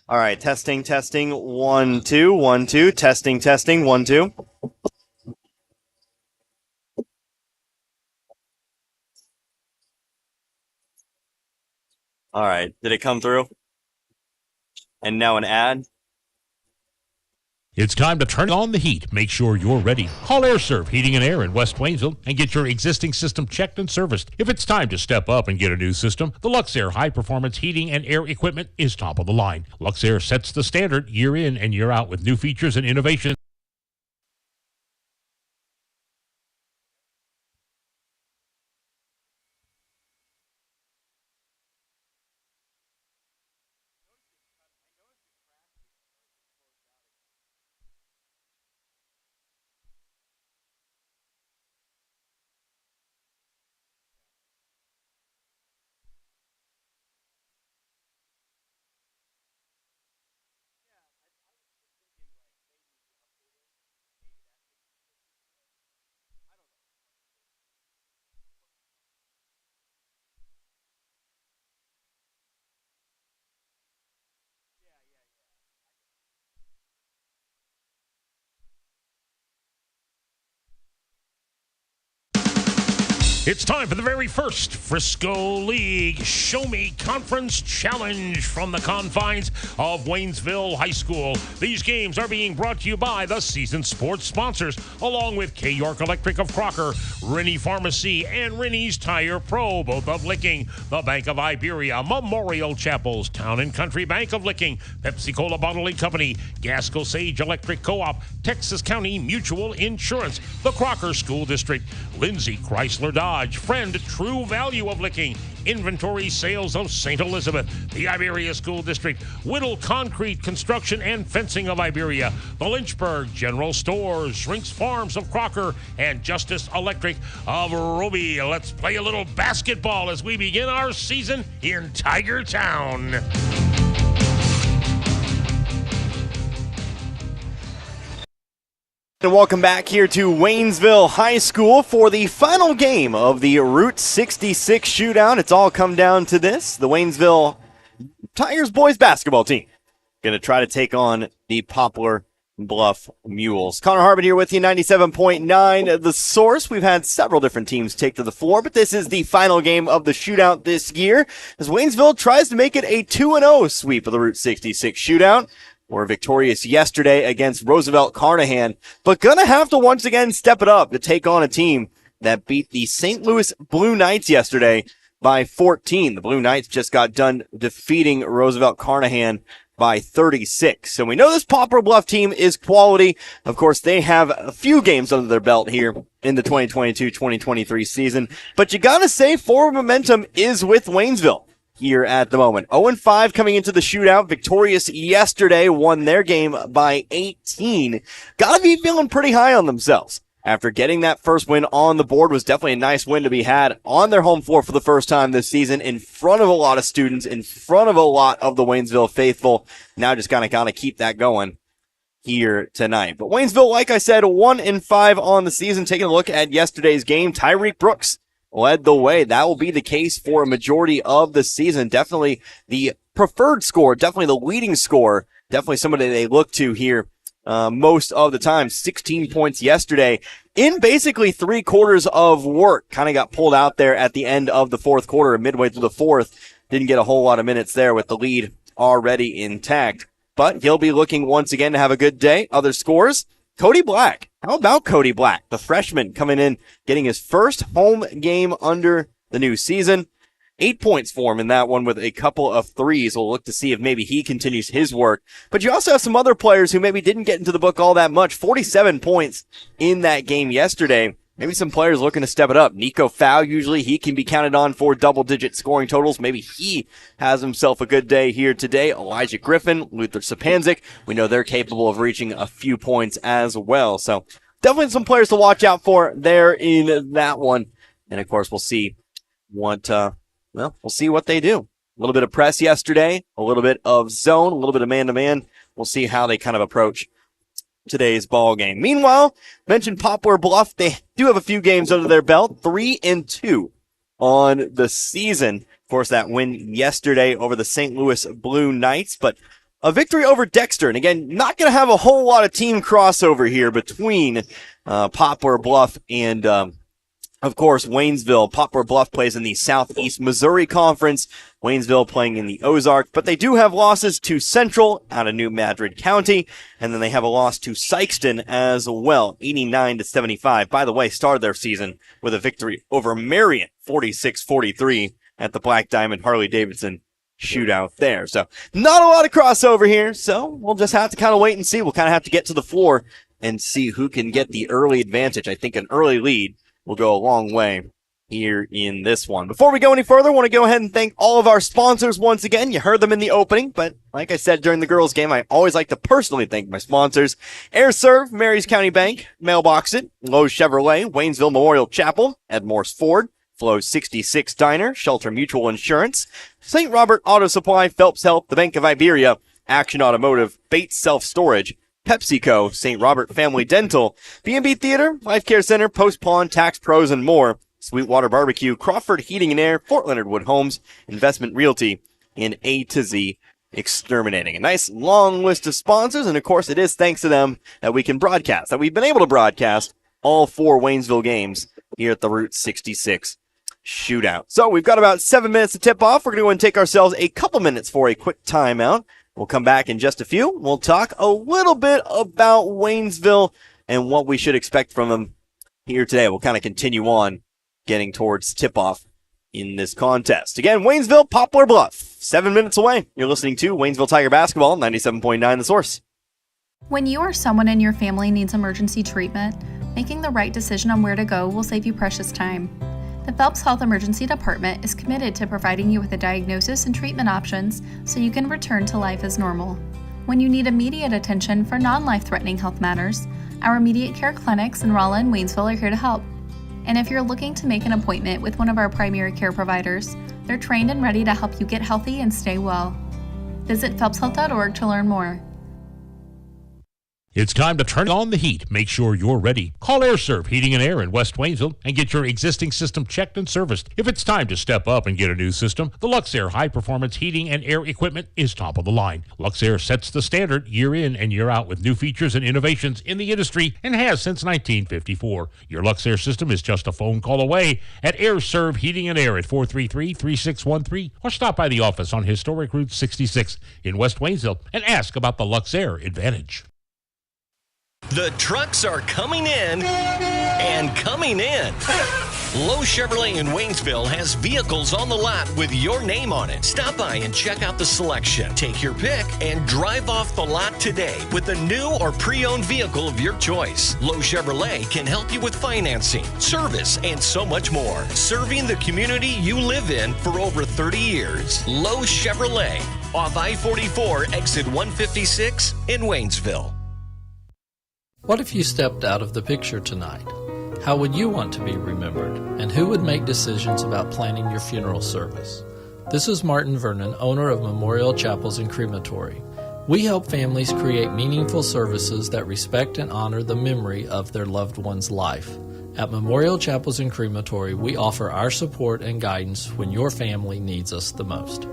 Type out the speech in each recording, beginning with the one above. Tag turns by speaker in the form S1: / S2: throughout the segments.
S1: All right, testing, 1, 2, 1, 2, testing, 1, 2. All right, did it come through? And now an ad.
S2: It's time to turn on the heat. Make sure you're ready. Call AirServe Heating and Air in West Waynesville and get your existing system checked and serviced. If it's time to step up and get a new system, the Luxair high-performance heating and air equipment is top of the line. Luxair sets the standard year in and year out with new features and innovation. It's time for the very first Frisco League Show Me Conference Challenge from the confines of Waynesville High School. These games are being brought to you by the season sports sponsors, along with K. York Electric of Crocker, Rennie Pharmacy, and Rennie's Tire Pro, both of Licking, the Bank of Iberia, Memorial Chapels, Town and Country Bank of Licking, Pepsi-Cola Bottling Company, Gasco Sage Electric Co-op, Texas County Mutual Insurance, the Crocker School District, Lindsay Chrysler Dodge, Friend True Value of Licking, Inventory Sales of St. Elizabeth, the Iberia School District, Whittle Concrete Construction and Fencing of Iberia, the Lynchburg General Stores, Shrinks Farms of Crocker, and Justice Electric of Roby. Let's play a little basketball as we begin our season in Tiger Town.
S1: And welcome back here to Waynesville High School for the final game of the Route 66 shootout. It's all come down to this. The Waynesville Tigers boys basketball team going to try to take on the Poplar Bluff Mules. Connor Harbin here with you, 97.9 The Source. We've had several different teams take to the floor, but this is the final game of the shootout this year as Waynesville tries to make it a 2-0 sweep of the Route 66 shootout. Were victorious yesterday against Roosevelt Carnahan, but gonna have to once again step it up to take on a team that beat the St. Louis Blue Knights yesterday by 14. The Blue Knights just got done defeating Roosevelt Carnahan by 36. So we know this Poplar Bluff team is quality. Of course, they have a few games under their belt here in the 2022-2023 season, but you gotta say forward momentum is with Waynesville here at the moment. 0-5 coming into the shootout. Victorious yesterday, won their game by 18. Gotta be feeling pretty high on themselves. After getting that first win on the board, was definitely a nice win to be had on their home floor for the first time this season, in front of a lot of students, in front of a lot of the Waynesville faithful. Now just gotta keep that going here tonight. But Waynesville, like I said, 1-5 on the season. Taking a look at yesterday's game, Tyreek Brooks led the way. That will be the case for a majority of the season. Definitely the preferred score, definitely the leading scorer, definitely somebody they look to here most of the time. 16 points yesterday in basically 3 quarters of work. Kind of got pulled out there at the end of the fourth quarter, midway through the fourth. Didn't get a whole lot of minutes there with the lead already intact. But he'll be looking once again to have a good day. Other scores, Cody Black. How about Cody Black, the freshman coming in, getting his first home game under the new season? 8 points for him in that one with a couple of threes. We'll look to see if maybe he continues his work. But you also have some other players who maybe didn't get into the book all that much. 47 points in that game yesterday. Maybe some players looking to step it up. Nico Fowl, usually he can be counted on for double-digit scoring totals. Maybe he has himself a good day here today. Elijah Griffin, Luther Sapanzik, we know they're capable of reaching a few points as well. So definitely some players to watch out for there in that one. And, of course, we'll see what they do. A little bit of press yesterday, a little bit of zone, a little bit of man-to-man. We'll see how they kind of approach today's ball game. Meanwhile, mentioned Poplar Bluff. They do have a few games under their belt, 3-2 on the season. Of course, that win yesterday over the St. Louis Blue Knights, but a victory over Dexter. And again, not going to have a whole lot of team crossover here between Poplar, Bluff, and of course, Waynesville. Poplar Bluff plays in the Southeast Missouri Conference. Waynesville playing in the Ozarks. But they do have losses to Central out of New Madrid County. And then they have a loss to Sykeston as well, 89-75. By the way, started their season with a victory over Marion, 46-43 at the Black Diamond Harley-Davidson shootout there. So not a lot of crossover here. So we'll just have to kind of wait and see. We'll kind of have to get to the floor and see who can get the early advantage. I think an early lead will go a long way here in this one. Before we go any further, I want to go ahead and thank all of our sponsors once again. You heard them in the opening, but like I said during the girls' game, I always like to personally thank my sponsors. AirServe, Marys County Bank, Mailbox It, Lowe's Chevrolet, Waynesville Memorial Chapel, Ed Morse Ford, Flow 66 Diner, Shelter Mutual Insurance, St. Robert Auto Supply, Phelps Health, the Bank of Iberia, Action Automotive, Bates Self Storage, PepsiCo, St. Robert Family Dental, B&B Theater, Life Care Center, Post Pawn, Tax Pros, and more. Sweetwater Barbecue, Crawford Heating and Air, Fort Leonard Wood Homes, Investment Realty, and A to Z Exterminating. A nice long list of sponsors, and of course it is thanks to them that we can broadcast, that we've been able to broadcast all 4 Waynesville games here at the Route 66 shootout. So we've got about 7 minutes to tip off. We're going to go and take ourselves a couple minutes for a quick timeout. We'll come back in just a few. We'll talk a little bit about Waynesville and what we should expect from them here today. We'll kind of continue on getting towards tip-off in this contest. Again, Waynesville, Poplar Bluff, 7 minutes away. You're listening to Waynesville Tiger Basketball, 97.9 The Source.
S3: When you or someone in your family needs emergency treatment, making the right decision on where to go will save you precious time. The Phelps Health Emergency Department is committed to providing you with a diagnosis and treatment options so you can return to life as normal. When you need immediate attention for non-life-threatening health matters, our immediate care clinics in Rolla and Waynesville are here to help. And if you're looking to make an appointment with one of our primary care providers, they're trained and ready to help you get healthy and stay well. Visit phelpshealth.org to learn more.
S2: It's time to turn on the heat. Make sure you're ready. Call AirServe Heating and Air in West Waynesville and get your existing system checked and serviced. If it's time to step up and get a new system, the Luxair high-performance heating and air equipment is top of the line. Luxair sets the standard year in and year out with new features and innovations in the industry and has since 1954. Your Luxair system is just a phone call away at AirServe Heating and Air at 433-3613 or stop by the office on Historic Route 66 in West Waynesville and ask about the Luxair Advantage.
S4: The trucks are coming in and coming in. Lowe Chevrolet in Waynesville has vehicles on the lot with your name on it. Stop by and check out the selection. Take your pick and drive off the lot today with a new or pre-owned vehicle of your choice. Lowe Chevrolet can help you with financing, service, and so much more. Serving the community you live in for over 30 years. Lowe Chevrolet, off I-44, exit 156 in Waynesville.
S5: What if you stepped out of the picture tonight? How would you want to be remembered? And who would make decisions about planning your funeral service? This is Martin Vernon, owner of Memorial Chapels and Crematory. We help families create meaningful services that respect and honor the memory of their loved one's life. At Memorial Chapels and Crematory, we offer our support and guidance when your family needs us the most.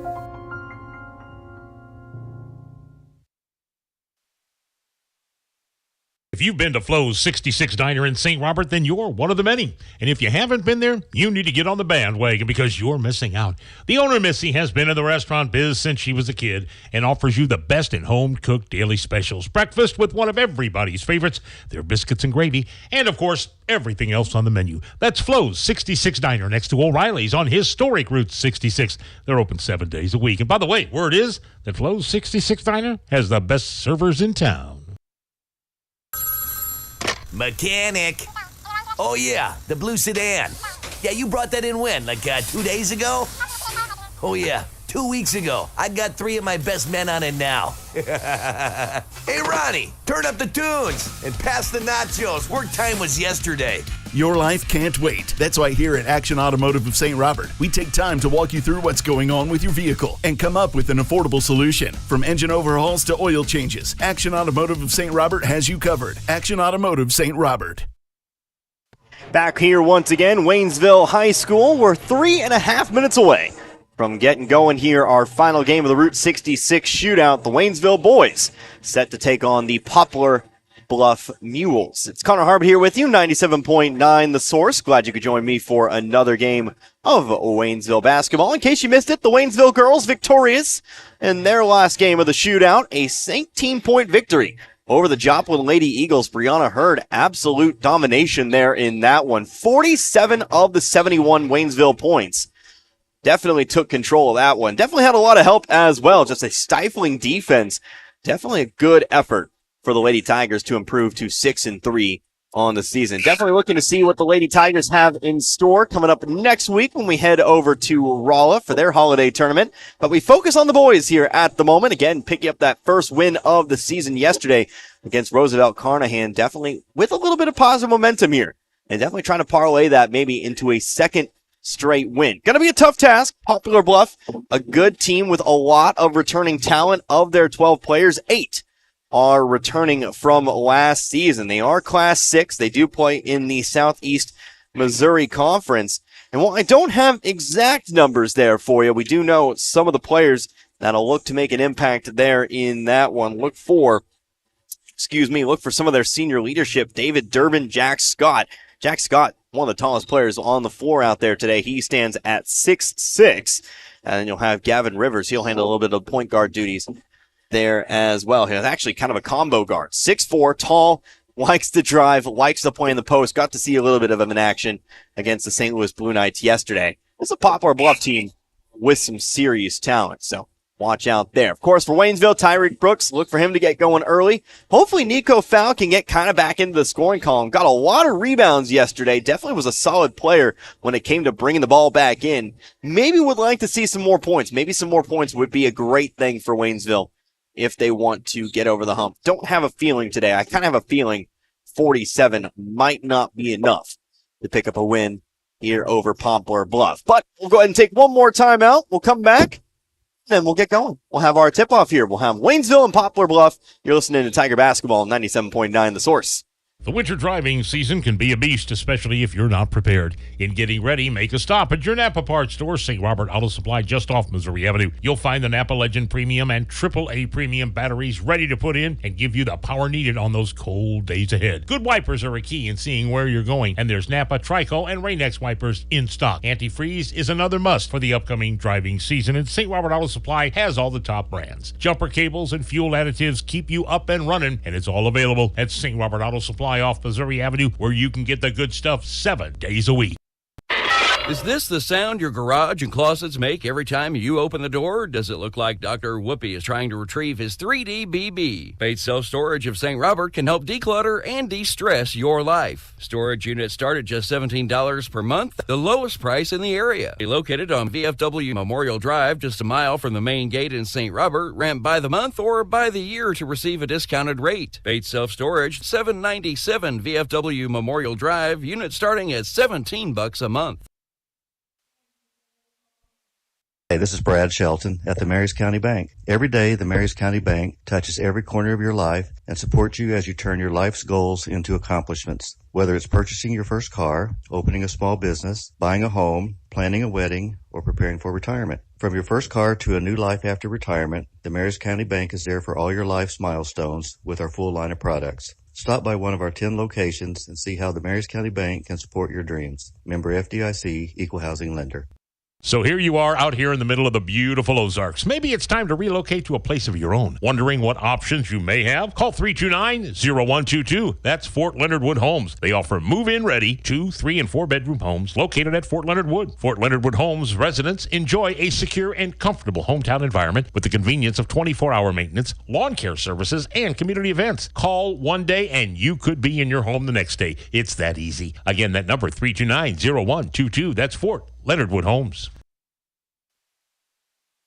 S2: If you've been to Flo's 66 Diner in St. Robert, then you're one of the many. And if you haven't been there, you need to get on the bandwagon because you're missing out. The owner, Missy, has been in the restaurant biz since she was a kid and offers you the best in home-cooked daily specials. Breakfast with one of everybody's favorites, their biscuits and gravy, and, of course, everything else on the menu. That's Flo's 66 Diner next to O'Reilly's on Historic Route 66. They're open 7 days a week. And by the way, word is that Flo's 66 Diner has the best servers in town.
S6: Mechanic. Oh, yeah, the blue sedan. Yeah, you brought that in when? Like 2 days ago? Oh, yeah, 2 weeks ago. I got 3 of my best men on it now. Hey, Ronnie, turn up the tunes and pass the nachos. Work time was yesterday.
S7: Your life can't wait. That's why here at Action Automotive of St. Robert, we take time to walk you through what's going on with your vehicle and come up with an affordable solution. From engine overhauls to oil changes, Action Automotive of St. Robert has you covered. Action Automotive St. Robert.
S1: Back here once again, Waynesville High School. We're 3.5 minutes away from getting going here, our final game of the Route 66 shootout, the Waynesville boys set to take on the Poplar Bluff Mules. It's Connor Harbor here with you, 97.9 The Source. Glad you could join me for another game of Waynesville basketball. In case you missed it, the Waynesville girls victorious in their last game of the shootout, a 18-point victory over the Joplin Lady Eagles. Brianna Hurd, absolute domination there in that one. 47 of the 71 Waynesville points. Definitely took control of that one. Definitely had a lot of help as well. Just a stifling defense. Definitely a good effort for the Lady Tigers to improve to 6-3 on the season. Definitely looking to see what the Lady Tigers have in store coming up next week when we head over to Rolla for their holiday tournament. But we focus on the boys here at the moment. Again, picking up that first win of the season yesterday against Roosevelt Carnahan. Definitely with a little bit of positive momentum here. And definitely trying to parlay that maybe into a second straight win. Going to be a tough task. Poplar Bluff, a good team with a lot of returning talent. Of their 12 players, 8 are returning from last season. They are Class 6. They do play in the Southeast Missouri Conference. And while I don't have exact numbers there for you, we do know some of the players that'll look to make an impact there in that one. Look for some of their senior leadership. David Durbin, Jack Scott. Jack Scott, one of the tallest players on the floor out there today. He stands at 6'6". And then you'll have Gavin Rivers. He'll handle a little bit of point guard duties there as well. He's actually kind of a combo guard. 6'4", tall, likes to drive, likes to play in the post. Got to see a little bit of him in action against the St. Louis Blue Knights yesterday. It's a Poplar Bluff team with some serious talent, so watch out there. Of course, for Waynesville, Tyreek Brooks, look for him to get going early. Hopefully, Nico Fowl can get kind of back into the scoring column. Got a lot of rebounds yesterday. Definitely was a solid player when it came to bringing the ball back in. Maybe would like to see some more points. Maybe some more points would be a great thing for Waynesville if they want to get over the hump. Don't have a feeling today. I kind of have a feeling 47 might not be enough to pick up a win here over Poplar Bluff. But we'll go ahead and take one more time out. We'll come back. Then we'll get going. We'll have our tip-off here. We'll have Waynesville and Poplar Bluff. You're listening to Tiger Basketball, 97.9 The Source.
S2: The winter driving season can be a beast, especially if you're not prepared. In getting ready, make a stop at your Napa parts store, St. Robert Auto Supply, just off Missouri Avenue. You'll find the Napa Legend Premium and AAA Premium batteries ready to put in and give you the power needed on those cold days ahead. Good wipers are a key in seeing where you're going, and there's Napa, Trico, and Rain-X wipers in stock. Antifreeze is another must for the upcoming driving season, and St. Robert Auto Supply has all the top brands. Jumper cables and fuel additives keep you up and running, and it's all available at St. Robert Auto Supply off Missouri Avenue, where you can get the good stuff 7 days a week.
S8: Is this the sound your garage and closets make every time you open the door? Does it look like Dr. Whoopi is trying to retrieve his 3D BB? Bates Self-Storage of St. Robert can help declutter and de-stress your life. Storage units start at just $17 per month, the lowest price in the area. Located on VFW Memorial Drive, just a mile from the main gate in St. Robert. Rent by the month or by the year to receive a discounted rate. Bates Self-Storage, 797 VFW Memorial Drive, unit starting at $17 a month.
S9: Hey, this is Brad Shelton at the Marys County Bank. Every day, the Marys County Bank touches every corner of your life and supports you as you turn your life's goals into accomplishments. Whether it's purchasing your first car, opening a small business, buying a home, planning a wedding, or preparing for retirement. From your first car to a new life after retirement, the Marys County Bank is there for all your life's milestones with our full line of products. Stop by one of our 10 locations and see how the Marys County Bank can support your dreams. Member FDIC, Equal Housing Lender.
S2: So here you are out here in the middle of the beautiful Ozarks. Maybe it's time to relocate to a place of your own. Wondering what options you may have? Call 329-0122. That's Fort Leonard Wood Homes. They offer move-in ready 2, 3, and 4-bedroom homes located at Fort Leonard Wood. Fort Leonard Wood Homes residents enjoy a secure and comfortable hometown environment with the convenience of 24-hour maintenance, lawn care services, and community events. Call one day and you could be in your home the next day. It's that easy. Again, that number 329-0122. That's Fort Leonard Wood Homes.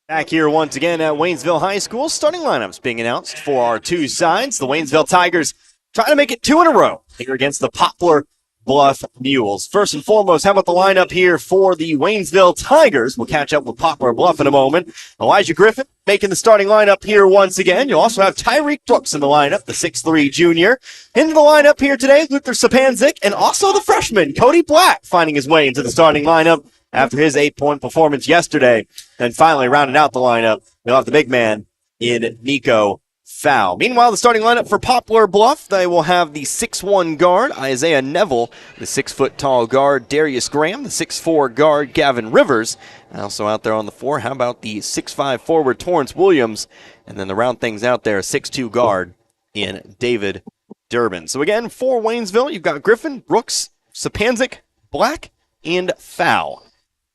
S1: Back here once again at Waynesville High School. Starting lineups being announced for our two sides. The Waynesville Tigers trying to make it 2 in a row here against the Poplar Bluff Mules. First and foremost, how about the lineup here for the Waynesville Tigers? We'll catch up with Poplar Bluff in a moment. Elijah Griffin making the starting lineup here once again. You'll also have Tyreek Brooks in the lineup, the 6'3 junior. Into the lineup here today, Luther Sapanzik, and also the freshman, Cody Black, finding his way into the starting lineup after his 8-point performance yesterday. And finally, rounding out the lineup, we'll have the big man in Nico Fowl. Meanwhile, the starting lineup for Poplar Bluff, they will have the 6'1 guard, Isaiah Neville, the 6-foot-tall guard, Darius Graham, the 6'4 guard, Gavin Rivers. And also out there on the floor, how about the 6'5 forward, Torrance Williams, and then to round things out there, 6'2 guard in David Durbin. So again, for Waynesville, you've got Griffin, Brooks, Sapanzik, Black, and Fowl.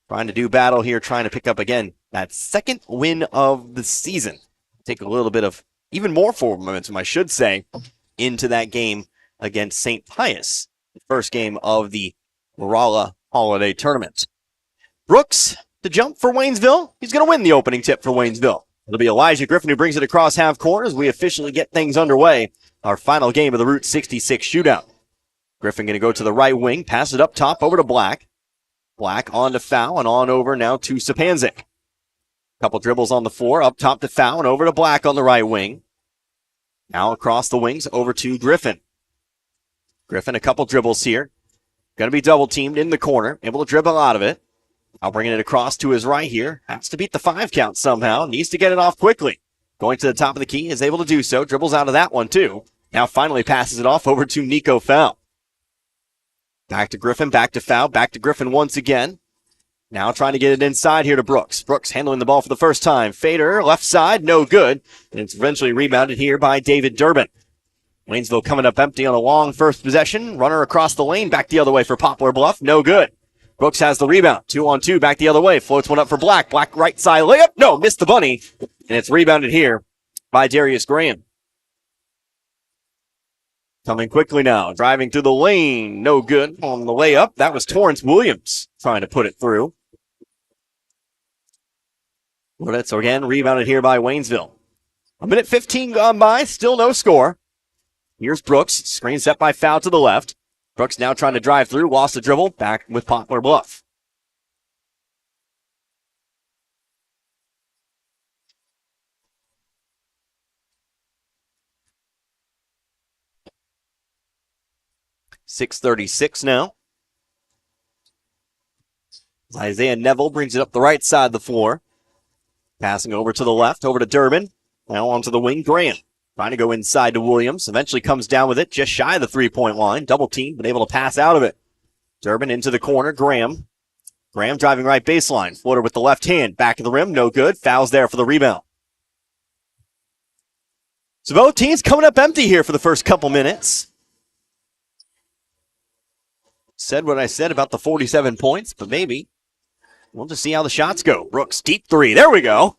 S1: Trying to do battle here, trying to pick up, again, that second win of the season. Take a little bit of even more forward momentum, I should say, into that game against St. Pius, the first game of the Morala Holiday Tournament. Brooks, the jump for Waynesville. He's going to win the opening tip for Waynesville. It'll be Elijah Griffin who brings it across half court as we officially get things underway. Our final game of the Route 66 shootout. Griffin going to go to the right wing, pass it up top over to Black. Black on to Fowl and on over now to Sapanzik. Couple dribbles on the floor, up top to Fowl and over to Black on the right wing. Now across the wings over to Griffin. Griffin, a couple dribbles here. Going to be double teamed in the corner, able to dribble out of it. Now bringing it across to his right here. Has to beat the 5 count somehow. Needs to get it off quickly. Going to the top of the key, is able to do so. Dribbles out of that one too. Now finally passes it off over to Nico Fowl. Back to Griffin, back to Fowl, back to Griffin once again. Now trying to get it inside here to Brooks. Brooks handling the ball for the first time. Fader, left side, no good. And it's eventually rebounded here by David Durbin. Waynesville coming up empty on a long first possession. Runner across the lane, back the other way for Poplar Bluff, no good. Brooks has the rebound. 2-on-2, back the other way. Floats one up for Black. Black right side layup. No, missed the bunny. And it's rebounded here by Darius Graham. Coming quickly now. Driving through the lane. No good on the layup. That was Torrance Williams trying to put it through. But it's again rebounded here by Waynesville. 1:15 gone by. Still no score. Here's Brooks. Screen set by Fowl to the left. Brooks now trying to drive through. Lost the dribble. Back with Poplar Bluff. .636 now. Isaiah Neville brings it up the right side of the floor. Passing over to the left, over to Durbin. Now onto the wing, Graham. Trying to go inside to Williams. Eventually comes down with it just shy of the three-point line. Double team, but able to pass out of it. Durbin into the corner, Graham. Graham driving right baseline. Floater with the left hand. Back of the rim, no good. Fouls there for the rebound. So both teams coming up empty here for the first couple minutes. Said what I said about the 47 points, but maybe we'll just see how the shots go. Brooks, deep three. There we go.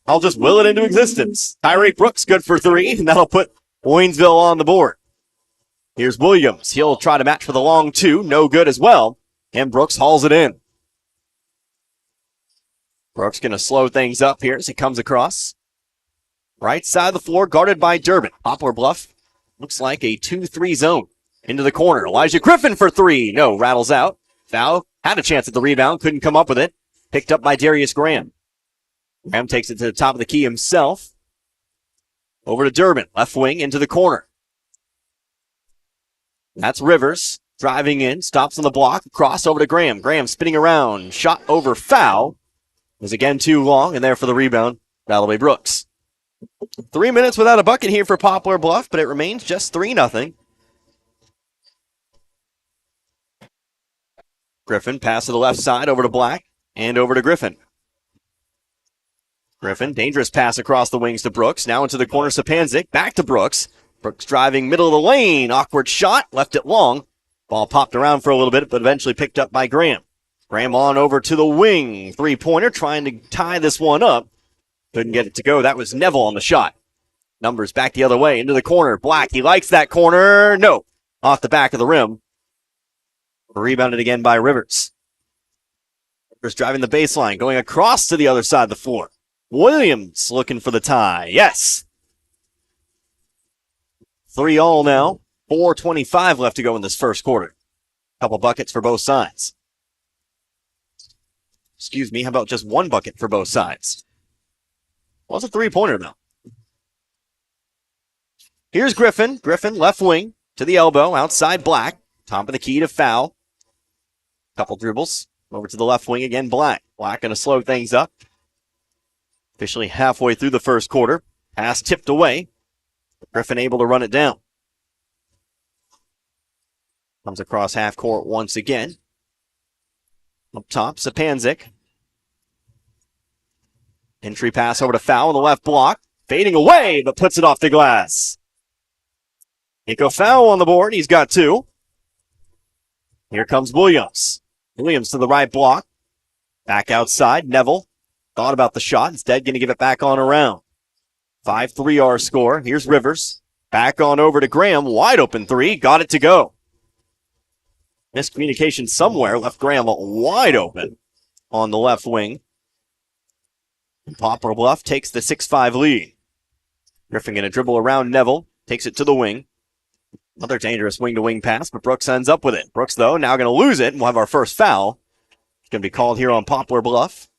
S1: I'll just will it into existence. Tyreek Brooks, good for 3, and that'll put Waynesville on the board. Here's Williams. He'll try to match for the long 2. No good as well. And Brooks hauls it in. Brooks going to slow things up here as he comes across. Right side of the floor, guarded by Durbin. Poplar Bluff looks like a 2-3 zone. Into the corner. Elijah Griffin for 3. No, rattles out. Foul had a chance at the rebound. Couldn't come up with it. Picked up by Darius Graham. Graham takes it to the top of the key himself. Over to Durbin. Left wing into the corner. That's Rivers. Driving in. Stops on the block. Cross over to Graham. Graham spinning around. Shot over Foul. Was again too long. And there for the rebound. That'll be Brooks. 3 minutes without a bucket here for Poplar Bluff, but it remains just 3-0. Griffin, pass to the left side, over to Black, and over to Griffin. Griffin, dangerous pass across the wings to Brooks, now into the corner, Sapanzik, back to Brooks. Brooks driving middle of the lane, awkward shot, left it long. Ball popped around for a little bit, but eventually picked up by Graham. Graham on over to the wing, three-pointer, trying to tie this one up. Couldn't get it to go, that was Neville on the shot. Numbers back the other way, into the corner, Black, he likes that corner, no, off the back of the rim. Rebounded again by Rivers. Rivers driving the baseline, going across to the other side of the floor. Williams looking for the tie. Yes. 3-all now. 4:25 left to go in this first quarter. Couple buckets for both sides. Excuse me, how about just one bucket for both sides? Well, it's a three-pointer though. Here's Griffin. Griffin, left wing, to the elbow, outside Black. Top of the key to Foul. Couple dribbles. Over to the left wing again, Black. Black going to slow things up. Officially halfway through the first quarter. Pass tipped away. Griffin able to run it down. Comes across half court once again. Up top, Sapanzik. Entry pass over to Foul on the left block. Fading away, but puts it off the glass. Nico Foul on the board. He's got 2. Here comes Williams. Williams to the right block. Back outside. Neville thought about the shot. Instead, going to give it back on around. 5-3 our score. Here's Rivers. Back on over to Graham. Wide open 3. Got it to go. Miscommunication somewhere. Left Graham wide open on the left wing. Poplar Bluff takes the 6-5 lead. Griffin going to dribble around Neville. Takes it to the wing. Another dangerous wing-to-wing pass, but Brooks ends up with it. Brooks, though, now going to lose it. We'll have our first foul. It's going to be called here on Poplar Bluff.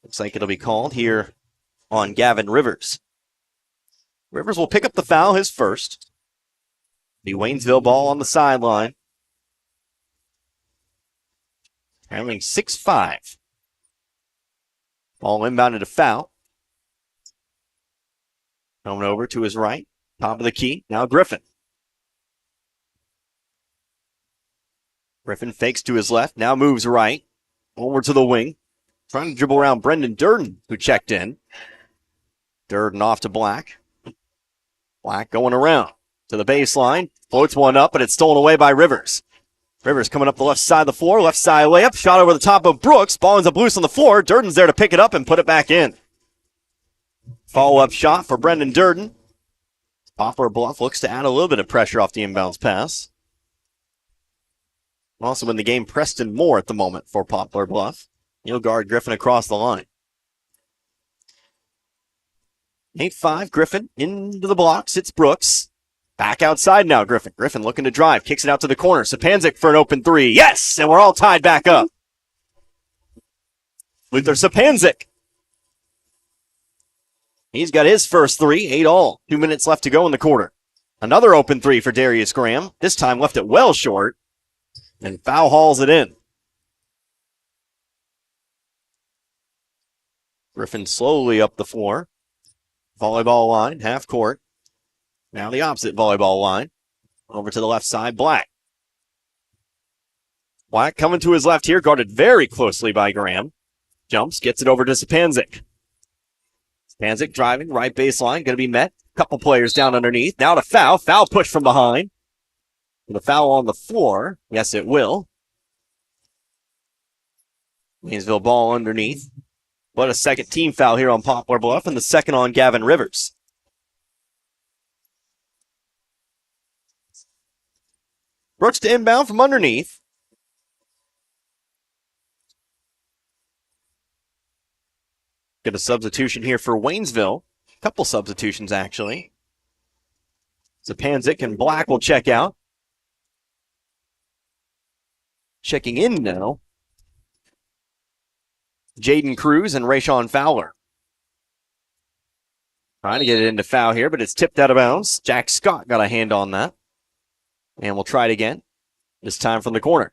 S1: Looks like it'll be called here on Gavin Rivers. Rivers will pick up the foul, his first. The Waynesville ball on the sideline. Handling 6-5. Ball inbounded to Foul. Coming over to his right. Top of the key. Now Griffin. Griffin fakes to his left. Now moves right. Over to the wing. Trying to dribble around Brendan Durden, who checked in. Durden off to Black. Black going around to the baseline. Floats one up, but it's stolen away by Rivers. Rivers coming up the left side of the floor. Left side layup. Shot over the top of Brooks. Ball ends up loose on the floor. Durden's there to pick it up and put it back in. Follow-up shot for Brendan Durden. Poplar Bluff looks to add a little bit of pressure off the inbounds pass. Also in the game, Preston Moore at the moment for Poplar Bluff. He'll guard Griffin across the line. 8-5, Griffin into the blocks. It's Brooks. Back outside now, Griffin. Griffin looking to drive. Kicks it out to the corner. Sapanzik for an open 3. Yes! And we're all tied back up. Luther Sapanzik. He's got his first 3, 8 all. 2 minutes left to go in the quarter. Another open 3 for Darius Graham. This time left it well short. And Foul hauls it in. Griffin slowly up the floor. Volleyball line, half court. Now the opposite volleyball line. Over to the left side, Black. Black coming to his left here, guarded very closely by Graham. Jumps, gets it over to Sapanzik. Sapanzik driving, right baseline, going to be met. Couple players down underneath. Now to Foul. Foul push from behind. The foul on the floor. Yes, it will. Waynesville ball underneath. But a second team foul here on Poplar Bluff, and the second on Gavin Rivers. Brooks to inbound from underneath. Get a substitution here for Waynesville. A couple substitutions, actually. Sapanzik and Black will check out. Checking in now. Jaden Cruz and Rayshawn Fowler. Trying to get it into foul here, but it's tipped out of bounds. Jack Scott got a hand on that. And we'll try it again. This time from the corner.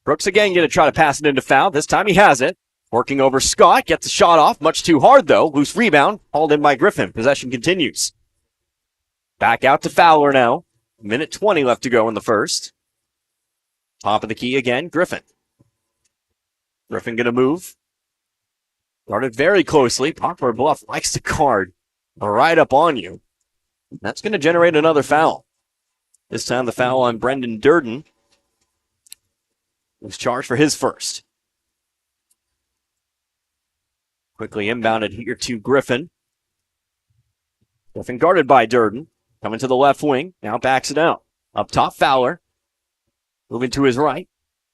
S1: Brooks again going to try to pass it into foul. This time he has it. Working over Scott. Gets the shot off. Much too hard, though. Loose rebound. Hauled in by Griffin. Possession continues. Back out to Fowler now. Minute 20 left to go in the first. Top of the key again. Griffin. Griffin going to move. Guarded very closely. Poplar Bluff likes to guard right up on you. That's going to generate another foul. This time the foul on Brendan Durden. Was charged for his first. Quickly inbounded here to Griffin. Griffin guarded by Durden. Coming to the left wing. Now backs it out. Up top, Fowler. Moving to his right.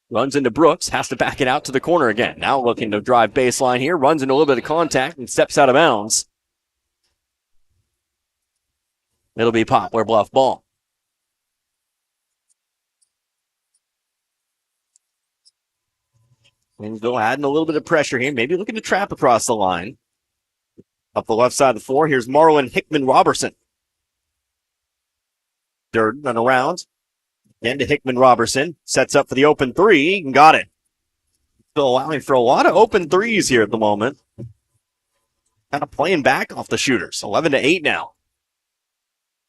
S1: Runs into Brooks. Has to back it out to the corner again. Now looking to drive baseline here. Runs into a little bit of contact and steps out of bounds. It'll be Poplar Bluff ball. Waynesville adding a little bit of pressure here. Maybe looking to trap across the line. Up the left side of the floor, here's Marlon Hickman Robertson. Durden and around. Then to Hickman Robertson. Sets up for the open three. And got it. Still allowing for a lot of open threes here at the moment. Kind of playing back off the shooters. 11-8 now.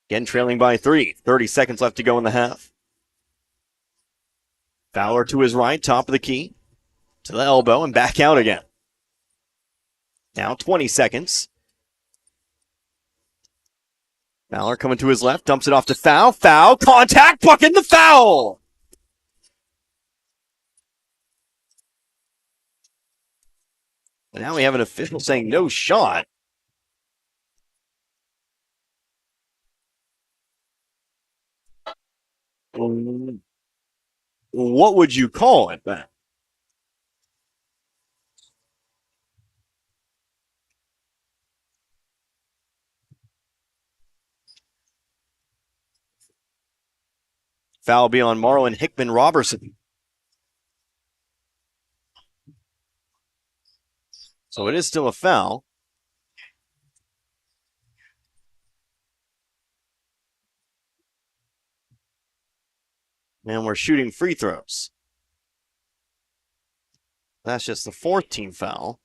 S1: Again, trailing by 3. 30 seconds left to go in the half. Fowler to his right, top of the key. To the elbow and back out again. Now 20 seconds. Fowler coming to his left, dumps it off to Foul. Foul, contact, bucket, the foul! And now we have an official saying no shot. What would you call it then? Foul be on Marlon Hickman Robertson. So it is still a foul. And we're shooting free throws. That's just the 4th team foul.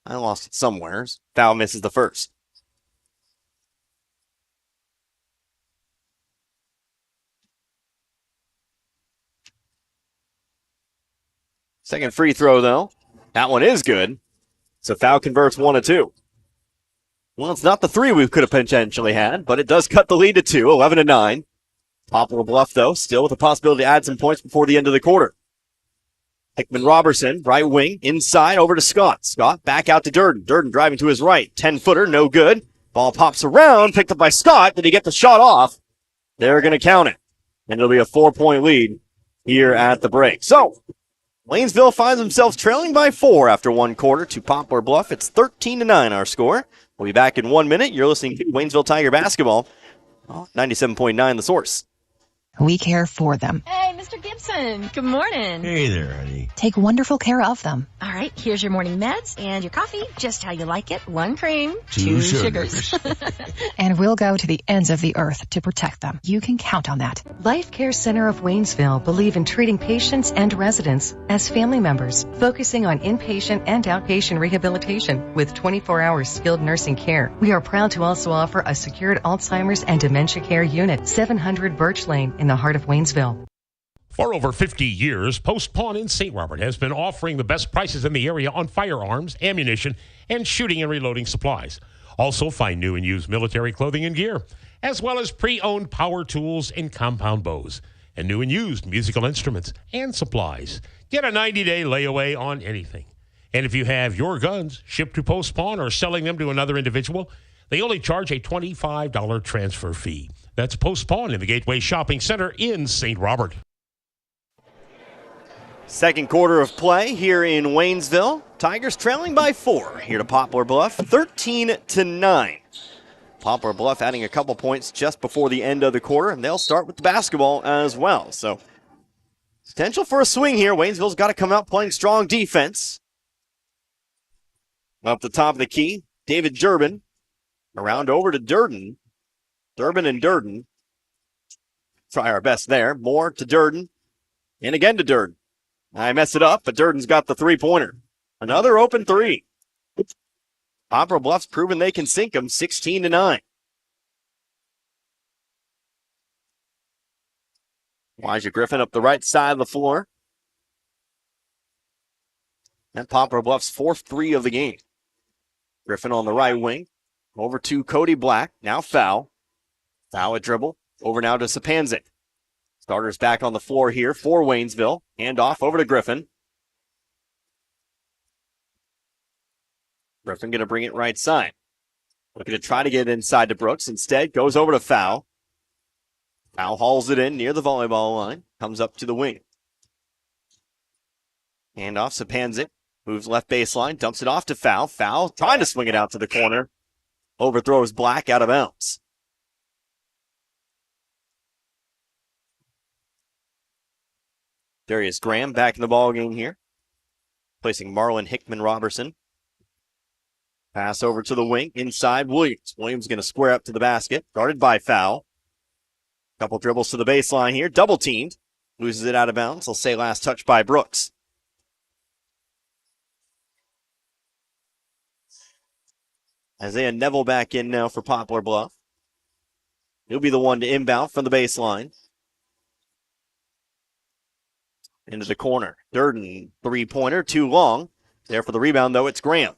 S1: I lost it somewhere. Foul misses the first. Second free throw, though. That one is good. So foul converts 1 of 2. Well, it's not the 3 we could have potentially had, but it does cut the lead to 2, 11-9. Poplar Bluff, though, still with the possibility to add some points before the end of the quarter. Hickman Robertson, right wing, inside, over to Scott. Scott back out to Durden. Durden driving to his right. 10-footer, no good. Ball pops around, picked up by Scott. Did he get the shot off? They're going to count it. And it'll be a 4-point lead here at the break. So, Waynesville finds themselves trailing by 4 after 1 quarter to Poplar Bluff. It's 13-9 our score. We'll be back in 1 minute. You're listening to Waynesville Tiger Basketball. 97.9 The Source.
S10: We care for them.
S11: Hey, Mr. Gibson. Good morning.
S12: Hey there, honey.
S10: Take wonderful care of them.
S11: All right, here's your morning meds and your coffee, just how you like it. 1 cream,
S12: 2
S11: sugars.
S10: And we'll go to the ends of the earth to protect them. You can count on that.
S13: Life Care Center of Waynesville believe in treating patients and residents as family members, focusing on inpatient and outpatient rehabilitation with 24-hour skilled nursing care. We are proud to also offer a secured Alzheimer's and dementia care unit, 700 Birch Lane in the heart of Waynesville.
S2: For over 50 years, Post Pawn in St. Robert has been offering the best prices in the area on firearms, ammunition, and shooting and reloading supplies. Also find new and used military clothing and gear, as well as pre-owned power tools and compound bows, and new and used musical instruments and supplies. Get a 90-day layaway on anything. And if you have your guns shipped to Post Pawn or selling them to another individual, they only charge a $25 transfer fee. That's Post Pawn in the Gateway Shopping Center in St. Robert.
S1: Second quarter of play here in Waynesville. Tigers trailing by 4 here to Poplar Bluff, 13-9. Poplar Bluff adding a couple points just before the end of the quarter, and they'll start with the basketball as well. So potential for a swing here. Waynesville's got to come out playing strong defense. Up the top of the key, David Durbin. Around over to Durden. Durbin and Durden. Try our best there. More to Durden. And again to Durden. I messed it up, but Durden's got the 3-pointer. Another open 3. Poplar Bluff's proven they can sink them, 16-9. Elijah Griffin up the right side of the floor. And Poplar Bluff's 4th 3 of the game. Griffin on the right wing. Over to Cody Black. Now foul. Foul at dribble. Over now to Sapanzik. Starters back on the floor here for Waynesville. Hand off over to Griffin. Griffin going to bring it right side. Looking to try to get it inside to Brooks. Instead, goes over to Foul. Foul hauls it in near the volleyball line. Comes up to the wing. Hand off Sapanzik. Moves left baseline. Dumps it off to Foul. Foul trying to swing it out to the corner. Overthrows Black out of bounds. Darius Graham back in the ballgame here. Placing Marlon Hickman Robertson. Pass over to the wing. Inside Williams. Williams going to square up to the basket. Guarded by Foul. Couple dribbles to the baseline here. Double teamed. Loses it out of bounds. They'll say last touch by Brooks. Isaiah Neville back in now for Poplar Bluff. He'll be the one to inbound from the baseline. Into the corner. Durden, three-pointer, too long. There for the rebound, though, it's Graham.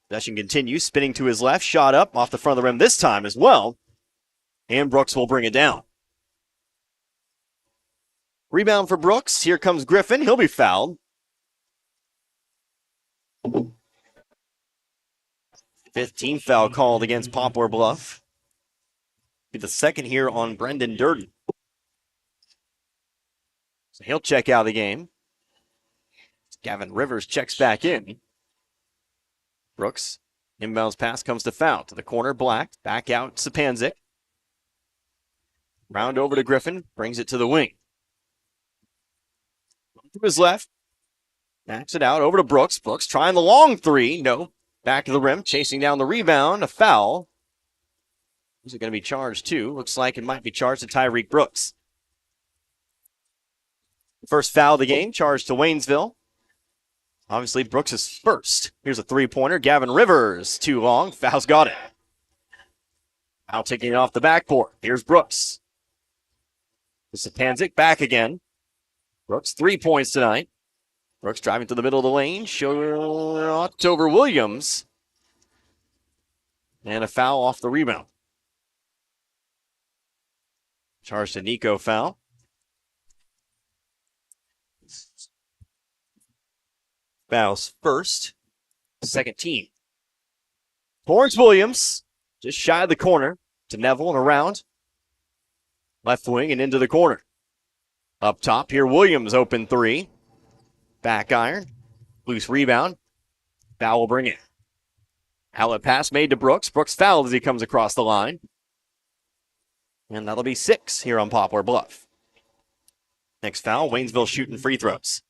S1: Possession continues, spinning to his left, shot up off the front of the rim this time as well. And Brooks will bring it down. Rebound for Brooks. Here comes Griffin. He'll be fouled. 15th foul called against Poplar Bluff. Be the second here on Brendan Durden. So he'll check out of the game. Gavin Rivers checks back in. Brooks, inbounds pass comes to foul. To the corner, Black. Back out, Sapanzik. Round over to Griffin. Brings it to the wing. To his left. Backs it out over to Brooks. Brooks trying the long three. No. Back to the rim. Chasing down the rebound. A foul. Who's it going to be charged to? Looks like it might be charged to Tyreek Brooks. First foul of the game. Charged to Waynesville. Obviously, Brooks is first. Here's a three-pointer. Gavin Rivers. Too long. Foul's got it. Now taking it off the backboard. Here's Brooks. This is Panzik back again. Brooks, 3 points tonight. Brooks driving to the middle of the lane. Shot over Williams. And a foul off the rebound. Charged to Nico foul. Fouls first. Second team. Torrance Williams, just shy of the corner. To Neville and around. Left wing and into the corner. Up top here, Williams open three. Back iron. Loose rebound. Foul will bring it. Outlet pass made to Brooks. Brooks fouled as he comes across the line. And that'll be 6 here on Poplar Bluff. Next foul, Waynesville shooting free throws.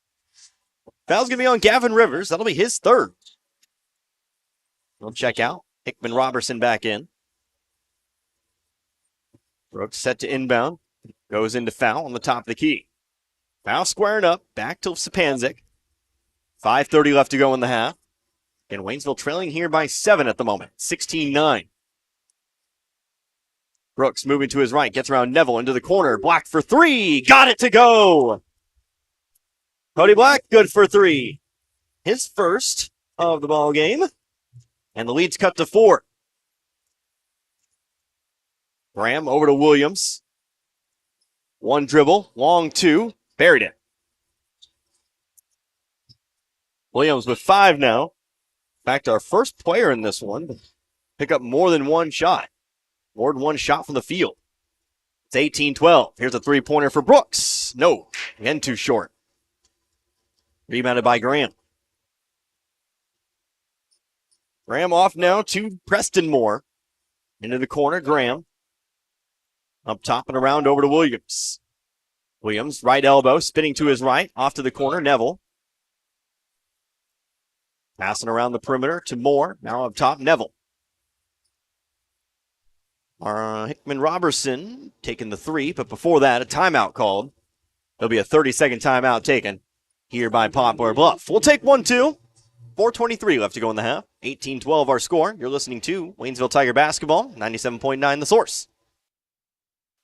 S1: Foul's going to be on Gavin Rivers. That'll be his third. He'll check out. Hickman Robertson back in. Brooks set to inbound. Goes into foul on the top of the key. Foul squaring up. Back to Sapanzik. 5:30 left to go in the half. And Waynesville trailing here by 7 at the moment. 16-9. Brooks moving to his right. Gets around Neville into the corner. Black for 3. Got it to go. Cody Black, good for 3. His first of the ball game. And the lead's cut to 4. Graham over to Williams. One dribble, long 2, buried it. Williams with 5 now. In fact, our first player in this one pick up more than one shot. More than one shot from the field. It's 18-12. Here's a three-pointer for Brooks. No, again too short. Rebounded by Graham. Graham off now to Preston Moore. Into the corner, Graham. Up top and around over to Williams. Williams, right elbow, spinning to his right. Off to the corner, Neville. Passing around the perimeter to Moore. Now up top, Neville. Hickman Robertson taking the 3, but before that, a timeout called. There'll be a 30-second timeout taken here by Poplar Bluff. We'll take 1-2. 4:23 left to go in the half. 18-12 our score. You're listening to Waynesville Tiger Basketball, 97.9 The Source.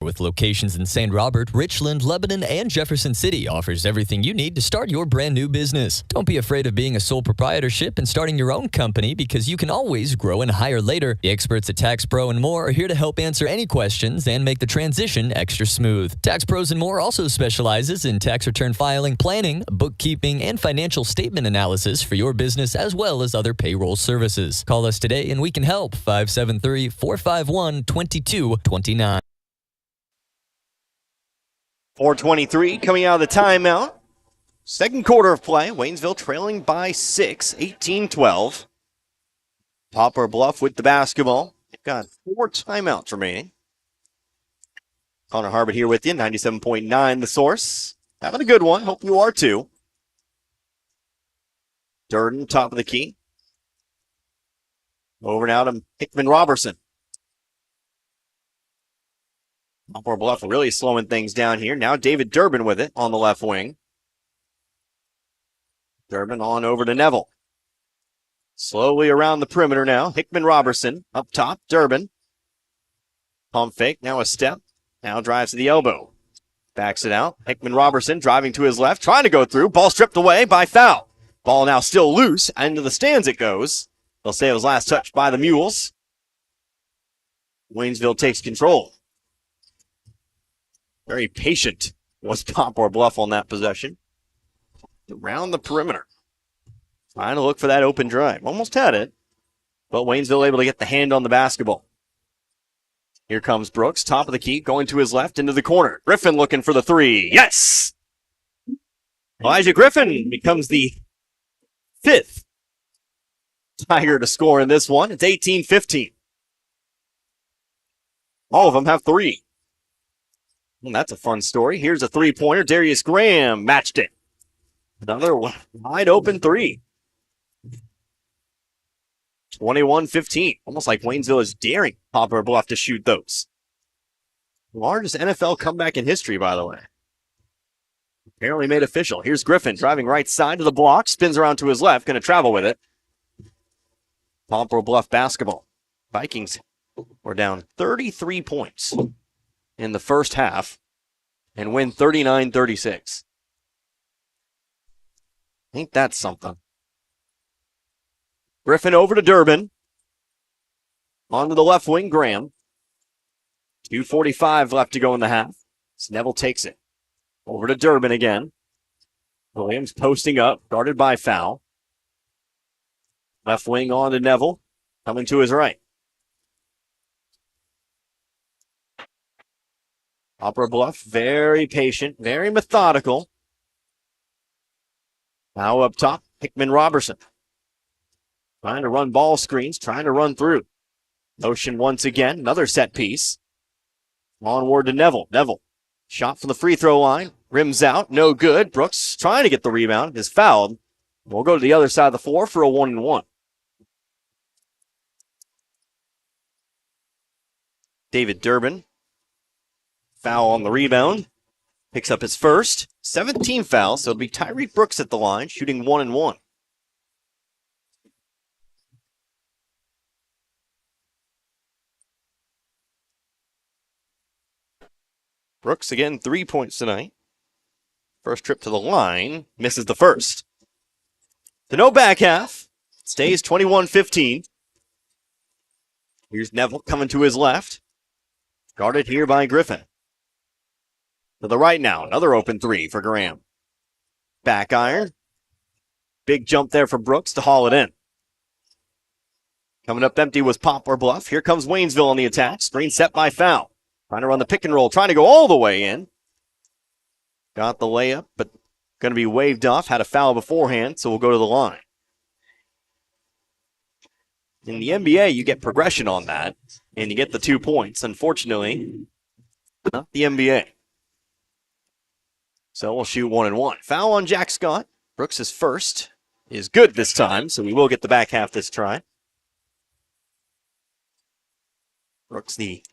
S12: With locations in St. Robert, Richland, Lebanon, and Jefferson City, offers everything you need to start your brand new business. Don't be afraid of being a sole proprietorship and starting your own company, because you can always grow and hire later. The experts at Tax Pro and More are here to help answer any questions and make the transition extra smooth. Tax Pros and More also specializes in tax return filing, planning, bookkeeping, and financial statement analysis for your business, as well as other payroll services. Call us today and we can help. 573-451-2229.
S1: 4:23 coming out of the timeout. Second quarter of play. Waynesville trailing by 6, 18-12. Poplar Bluff with the basketball. They've got 4 timeouts remaining. Connor Harbert here with you, 97.9 The Source. Having a good one. Hope you are too. Durden, top of the key. Over now to Hickman Robertson. Poplar Bluff really slowing things down here. Now David Durbin with it on the left wing. Durbin on over to Neville. Slowly around the perimeter now. Hickman Robertson up top. Durbin. Pump fake. Now a step. Now drives to the elbow. Backs it out. Hickman Robertson driving to his left. Trying to go through. Ball stripped away by foul. Ball now still loose. Into the stands it goes. They'll say it was last touched by the Mules. Waynesville takes control. Very patient was Poplar Bluff on that possession. Around the perimeter. Trying to look for that open drive. Almost had it. But Waynesville able to get the hand on the basketball. Here comes Brooks, top of the key, going to his left into the corner. Griffin looking for the three. Yes! Elijah Griffin becomes the 5th Tiger to score in this one. It's 18-15. All of them have 3. Well, that's a fun story. Here's a three-pointer. Darius Graham matched it. Another wide open 3. 21-15. Almost like Waynesville is daring Poplar Bluff to shoot those. Largest NFL comeback in history, by the way. Apparently made official. Here's Griffin driving right side to the block. Spins around to his left. Going to travel with it. Poplar Bluff basketball. Vikings were down 33 points in the first half and win 39-36. Ain't that something? Griffin over to Durbin. On to the left wing, Graham. 2:45 left to go in the half. Neville takes it. Over to Durbin again. Williams posting up, guarded by foul. Left wing on to Neville. Coming to his right. Poplar Bluff, very patient, very methodical. Now up top, Hickman Robertson. Trying to run ball screens, trying to run through. Motion once again, another set piece. Onward to Neville. Neville, shot from the free throw line, rims out, no good. Brooks trying to get the rebound, is fouled. We'll go to the other side of the floor for a 1-and-1. David Durbin, foul on the rebound. Picks up his first. 17 fouls, so it'll be Tyreek Brooks at the line, shooting 1-and-1. Brooks again, 3 points tonight. First trip to the line, misses the first. The no back half, stays 21-15. Here's Neville coming to his left. Guarded here by Griffin. To the right now, another open 3 for Graham. Back iron. Big jump there for Brooks to haul it in. Coming up empty was Poplar Bluff. Here comes Waynesville on the attack. Screen set by foul. Trying to run the pick and roll, trying to go all the way in. Got the layup, but going to be waved off. Had a foul beforehand, so we'll go to the line. In the NBA, you get progression on that, and you get the 2 points. Unfortunately, not the NBA. So we'll shoot 1-and-1. Foul on Jack Scott. Brooks' first is good this time, so we will get the back half this try. Brooks, the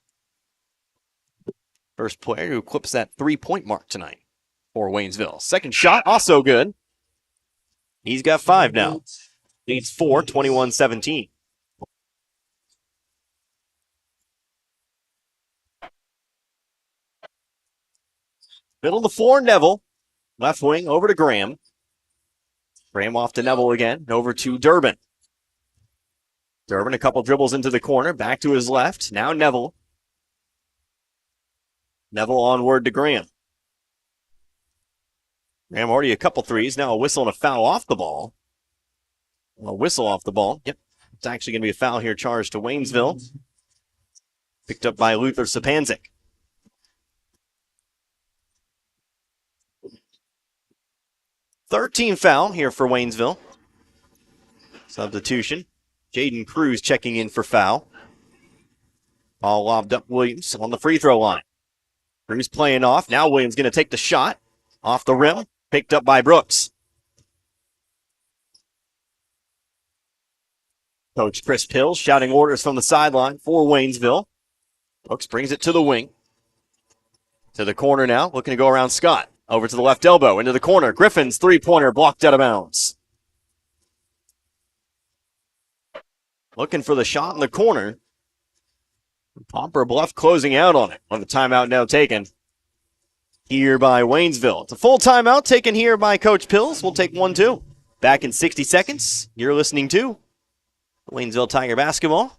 S1: first player who clips that 3-point mark tonight for Waynesville. Second shot, also good. He's got 5 now. Leads 4, 21-17. Middle of the floor, Neville. Left wing over to Graham. Graham off to Neville again. Over to Durbin. Durbin a couple dribbles into the corner. Back to his left. Now Neville. Neville onward to Graham. Graham already a couple threes. Now a whistle and a foul off the ball. A whistle off the ball. Yep. It's actually going to be a foul here charged to Waynesville. Picked up by Luther Sapanzik. Thirteen foul here for Waynesville. Substitution. Jaden Cruz checking in for foul. Ball lobbed up Williams on the free throw line. Cruz playing off. Now Williams going to take the shot. Off the rim. Picked up by Brooks. Coach Chris Pills shouting orders from the sideline for Waynesville. Brooks brings it to the wing. To the corner now, looking to go around Scott. Over to the left elbow, into the corner. Griffin's three-pointer blocked out of bounds. Looking for the shot in the corner. Poplar Bluff closing out on it. On the timeout now taken here by Waynesville. It's a full timeout taken here by Coach Pills. We'll take 1-2. Back in 60 seconds. You're listening to Waynesville Tiger Basketball.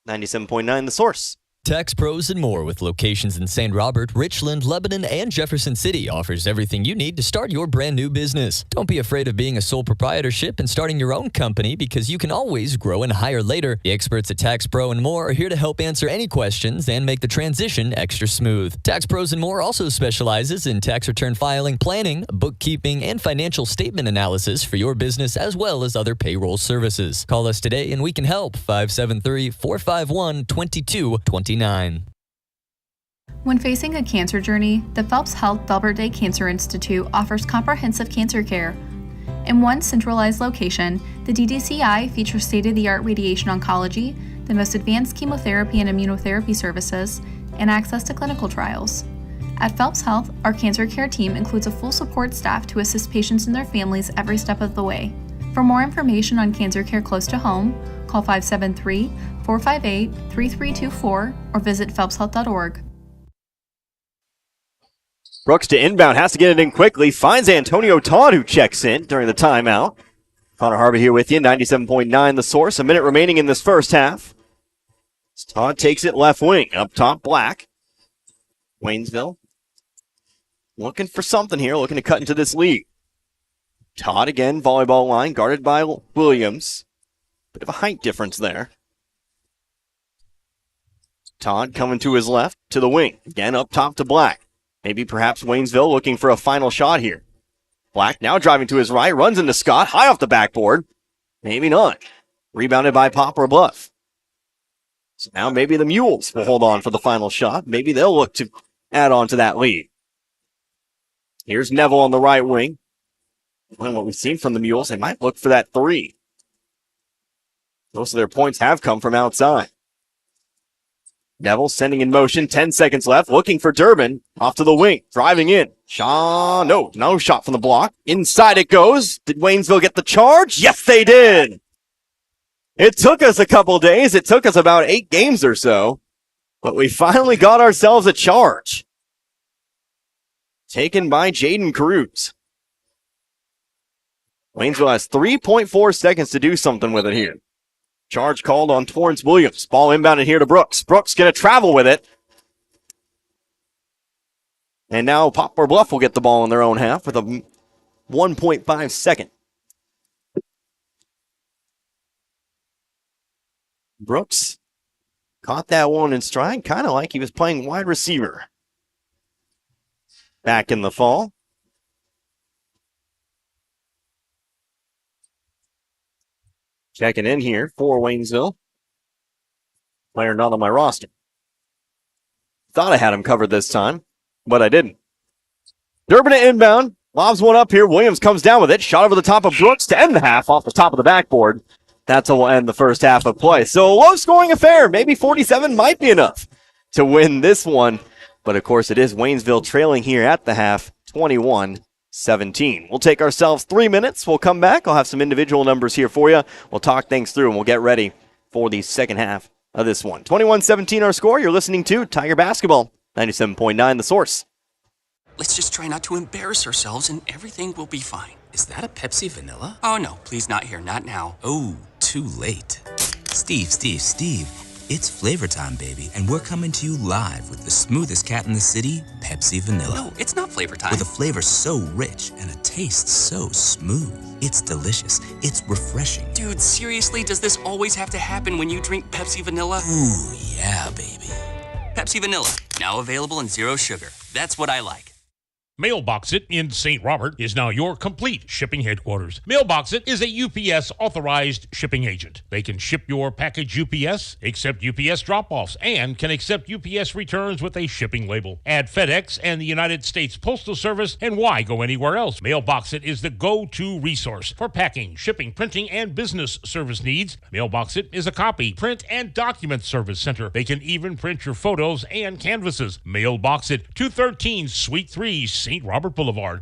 S1: 97.9 The Source.
S12: Tax Pros and More, with locations in St. Robert, Richland, Lebanon, and Jefferson City, offers everything you need to start your brand new business. Don't be afraid of being a sole proprietorship and starting your own company, because you can always grow and hire later. The experts at Tax Pro and More are here to help answer any questions and make the transition extra smooth. Tax Pros and More also specializes in tax return filing, planning, bookkeeping, and financial statement analysis for your business, as well as other payroll services. Call us today and we can help. 573-451-2229.
S3: When facing a cancer journey, the Phelps Health Delbert Day Cancer Institute offers comprehensive cancer care. In one centralized location, the DDCI features state-of-the-art radiation oncology, the most advanced chemotherapy and immunotherapy services, and access to clinical trials. At Phelps Health, our cancer care team includes a full support staff to assist patients and their families every step of the way. For more information on cancer care close to home, call 573-458-3324 or visit phelpshealth.org.
S1: Brooks to inbound, has to get it in quickly. Finds Antonio Todd, who checks in during the timeout. Connor Harvey here with you, 97.9 The Source. A minute remaining in this first half. Todd takes it left wing, up top Black. Waynesville looking for something here, looking to cut into this lead. Todd again, volleyball line, guarded by Williams. Bit of a height difference there. Todd coming to his left, to the wing. Again, up top to Black. Maybe perhaps Waynesville looking for a final shot here. Black now driving to his right, runs into Scott, high off the backboard. Maybe not. Rebounded by Poplar Bluff. So now maybe the Mules will hold on for the final shot. Maybe they'll look to add on to that lead. Here's Neville on the right wing. And what we've seen from the Mules, they might look for that three. Most of their points have come from outside. Neville sending in motion, 10 seconds left, looking for Durbin, off to the wing, driving in. No shot from the block. Inside it goes. Did Waynesville get the charge? Yes, they did. It took us a couple days. It took us about 8 games or so, but we finally got ourselves a charge. Taken by Jaden Cruz. Waynesville has 3.4 seconds to do something with it here. Charge called on Torrance Williams. Ball inbounded here to Brooks. Brooks going to travel with it. And now Poplar Bluff will get the ball in their own half with a 1.5 second. Brooks caught that one in stride, kind of like he was playing wide receiver back in the fall. Checking in here for Waynesville. Player not on my roster. Thought I had him covered this time, but I didn't. Durbin at inbound. Lobs one up here. Williams comes down with it. Shot over the top of Brooks to end the half off the top of the backboard. That's how we'll end the first half of play. So low-scoring affair. Maybe 47 might be enough to win this one. But, of course, it is Waynesville trailing here at the half, 21-17. We'll take ourselves 3 minutes. We'll come back. I'll have some individual numbers here for you. We'll talk things through, and we'll get ready for the second half of this one. 21-17 our score. You're listening to Tiger Basketball, 97.9 The Source.
S14: Let's just try not to embarrass ourselves and everything will be fine. Is that a Pepsi Vanilla? Oh, no, please not here, not now.
S15: Oh, too late. Steve. It's flavor time, baby, and we're coming to you live with the smoothest cat in the city, Pepsi Vanilla.
S14: No, it's not flavor time.
S15: With a flavor so rich and a taste so smooth. It's delicious. It's refreshing.
S14: Dude, seriously, does this always have to happen when you drink Pepsi Vanilla?
S15: Ooh, yeah, baby.
S14: Pepsi Vanilla, now available in 0 sugar. That's what I like.
S2: Mailbox It in St. Robert is now your complete shipping headquarters. Mailbox It is a UPS authorized shipping agent. They can ship your package UPS, accept UPS drop-offs, and can accept UPS returns with a shipping label. Add FedEx and the United States Postal Service, and why go anywhere else? Mailbox It is the go-to resource for packing, shipping, printing, and business service needs. Mailbox It is a copy, print, and document service center. They can even print your photos and canvases. Mailbox It, 213 Suite 3, St. Robert Boulevard.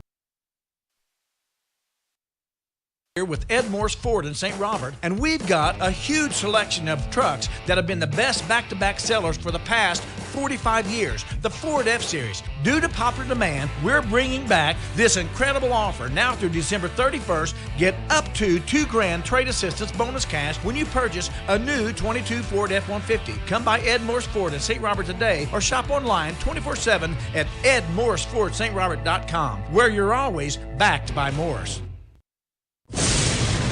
S16: Here with Ed Morse Ford in St. Robert, and we've got a huge selection of trucks that have been the best back-to-back sellers for the past 45 years. The Ford F-Series. Due to popular demand, we're bringing back this incredible offer. Now through December 31st, get up to $2,000 trade assistance bonus cash when you purchase a new 22 Ford F-150. Come by Ed Morse Ford in St. Robert today or shop online 24/7 at edmorsefordstrobert.com, where you're always backed by Morse.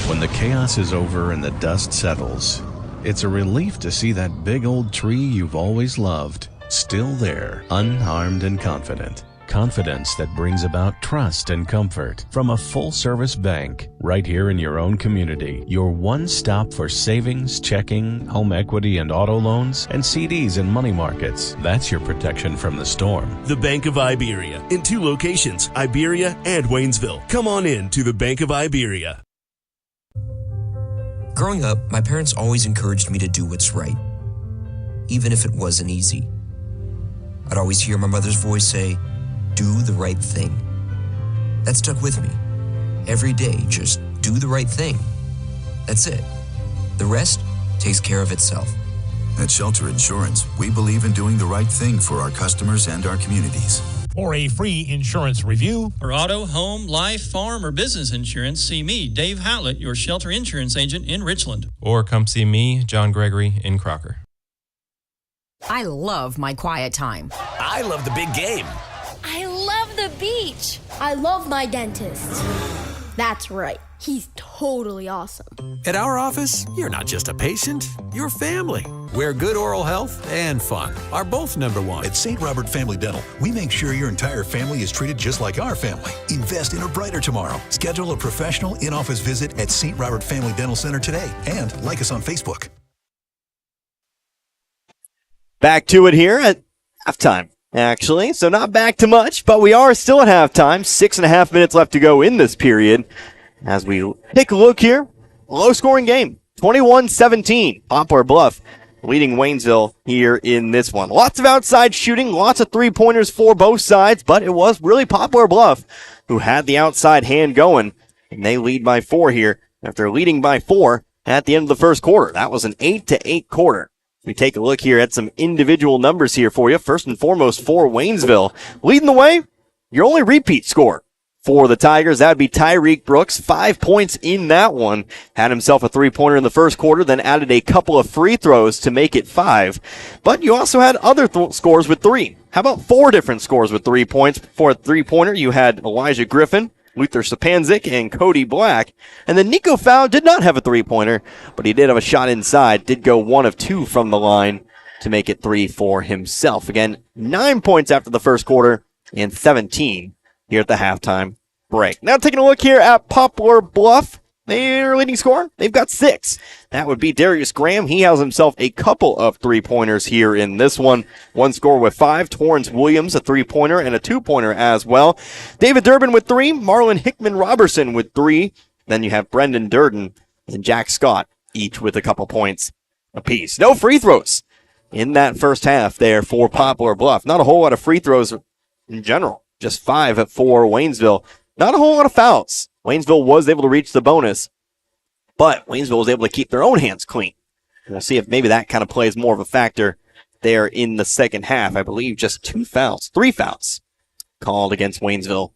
S17: When the chaos is over and the dust settles, it's a relief to see that big old tree you've always loved still there, unharmed and confident. Confidence that brings about trust and comfort from a full-service bank right here in your own community. Your one stop for savings, checking, home equity and auto loans, and CDs and money markets. That's your protection from the storm.
S18: The Bank of Iberia in 2 locations, Iberia and Waynesville. Come on in to the Bank of Iberia.
S19: Growing up, my parents always encouraged me to do what's right, even if it wasn't easy. I'd always hear my mother's voice say, "Do the right thing." That stuck with me. Every day, just do the right thing. That's it. The rest takes care of itself.
S20: At Shelter Insurance, we believe in doing the right thing for our customers and our communities.
S2: For a free insurance review,
S21: for auto, home, life, farm, or business insurance, see me, Dave Howlett, your Shelter Insurance agent in Richland.
S22: Or come see me, John Gregory, in Crocker.
S23: I love my quiet time.
S6: I love the big game.
S24: I love the beach. I love my dentist. That's right. He's totally awesome.
S25: At our office, you're not just a patient, you're family. Where good oral health and fun are both number one.
S26: At St. Robert Family Dental, we make sure your entire family is treated just like our family. Invest in a brighter tomorrow. Schedule a professional in-office visit at St. Robert Family Dental Center today and like us on Facebook.
S1: Back to it here at halftime, actually. So not back to much, but we are still at halftime. 6.5 minutes left to go in this period. As we take a look here, low-scoring game, 21-17. Poplar Bluff leading Waynesville here in this one. Lots of outside shooting, lots of three-pointers for both sides, but it was really Poplar Bluff who had the outside hand going, and they lead by 4 here after leading by 4 at the end of the first quarter. That was an 8-8 quarter. We take a look here at some individual numbers here for you. First and foremost for Waynesville. Leading the way, your only repeat score for the Tigers. That would be Tyreek Brooks. 5 points in that one. Had himself a three-pointer in the first quarter, then added a couple of free throws to make it 5. But you also had other scores with 3. How about 4 different scores with 3 points? For a three-pointer, you had Elijah Griffin, Luther Sapanzik, and Cody Black. And then Nico Fow did not have a three-pointer, but he did have a shot inside. Did go 1 of 2 from the line to make it 3 for himself. Again, 9 points after the first quarter and 17 here at the halftime break. Now taking a look here at Poplar Bluff. Their leading scorer, they've got 6. That would be Darius Graham. He has himself a couple of three-pointers here in this one. One score with 5. Torrance Williams, a three-pointer, and a two-pointer as well. David Durbin with 3. Marlon Hickman Robertson with 3. Then you have Brendan Durden and Jack Scott, each with a couple points apiece. No free throws in that first half there for Poplar Bluff. Not a whole lot of free throws in general. Just 5 for Waynesville. Not a whole lot of fouls. Waynesville was able to reach the bonus, but Waynesville was able to keep their own hands clean. We'll see if maybe that kind of plays more of a factor there in the second half. I believe just 3 fouls called against Waynesville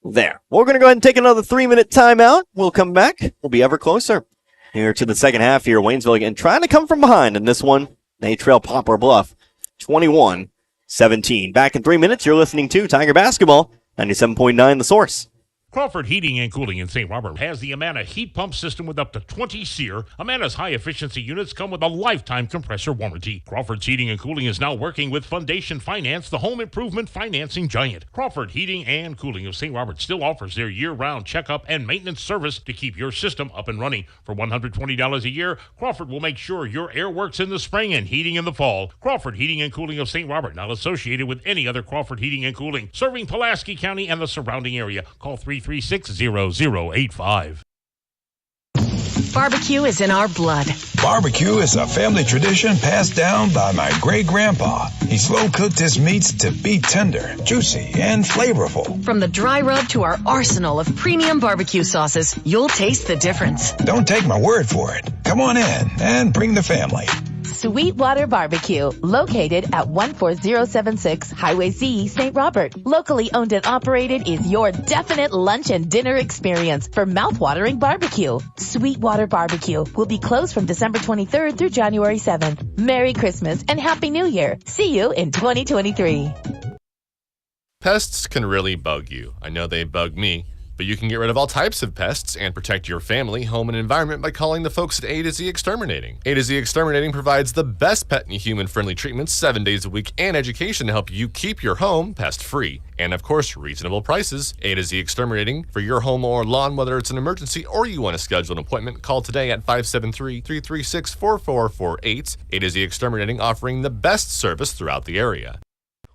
S1: there. We're going to go ahead and take another 3-minute timeout. We'll come back. We'll be ever closer here to the second half here. Waynesville again trying to come from behind in this one. They trail Poplar Bluff 21-17. Back in 3 minutes, you're listening to Tiger Basketball, 97.9 The Source.
S2: Crawford Heating and Cooling in St. Robert has the Amana heat pump system with up to 20 SEER. Amana's high-efficiency units come with a lifetime compressor warranty. Crawford's Heating and Cooling is now working with Foundation Finance, the home improvement financing giant. Crawford Heating and Cooling of St. Robert still offers their year-round checkup and maintenance service to keep your system up and running. For $120 a year, Crawford will make sure your air works in the spring and heating in the fall. Crawford Heating and Cooling of St. Robert, not associated with any other Crawford Heating and Cooling, serving Pulaski County and the surrounding area. Call 336-0085.
S4: Barbecue is in our blood.
S5: Barbecue is a family tradition passed down by my great-grandpa. He slow-cooked his meats to be tender, juicy, and flavorful.
S4: From the dry rub to our arsenal of premium barbecue sauces, you'll taste the difference.
S5: Don't take my word for it. Come on in and bring the family.
S7: Sweetwater Barbecue, located at 14076 Highway Z, St. Robert. Locally owned and operated is your definite lunch and dinner experience for mouth-watering barbecue. Sweetwater Barbecue will be closed from December 23rd through January 7th. Merry Christmas and Happy New Year. See you in 2023.
S8: Pests can really bug you. I know they bug me. But you can get rid of all types of pests and protect your family, home, and environment by calling the folks at A to Z Exterminating. A to Z Exterminating provides the best pet and human-friendly treatments 7 days a week and education to help you keep your home pest-free. And of course, reasonable prices. A to Z Exterminating for your home or lawn, whether it's an emergency or you want to schedule an appointment, call today at 573-336-4448. A to Z Exterminating, offering the best service throughout the area.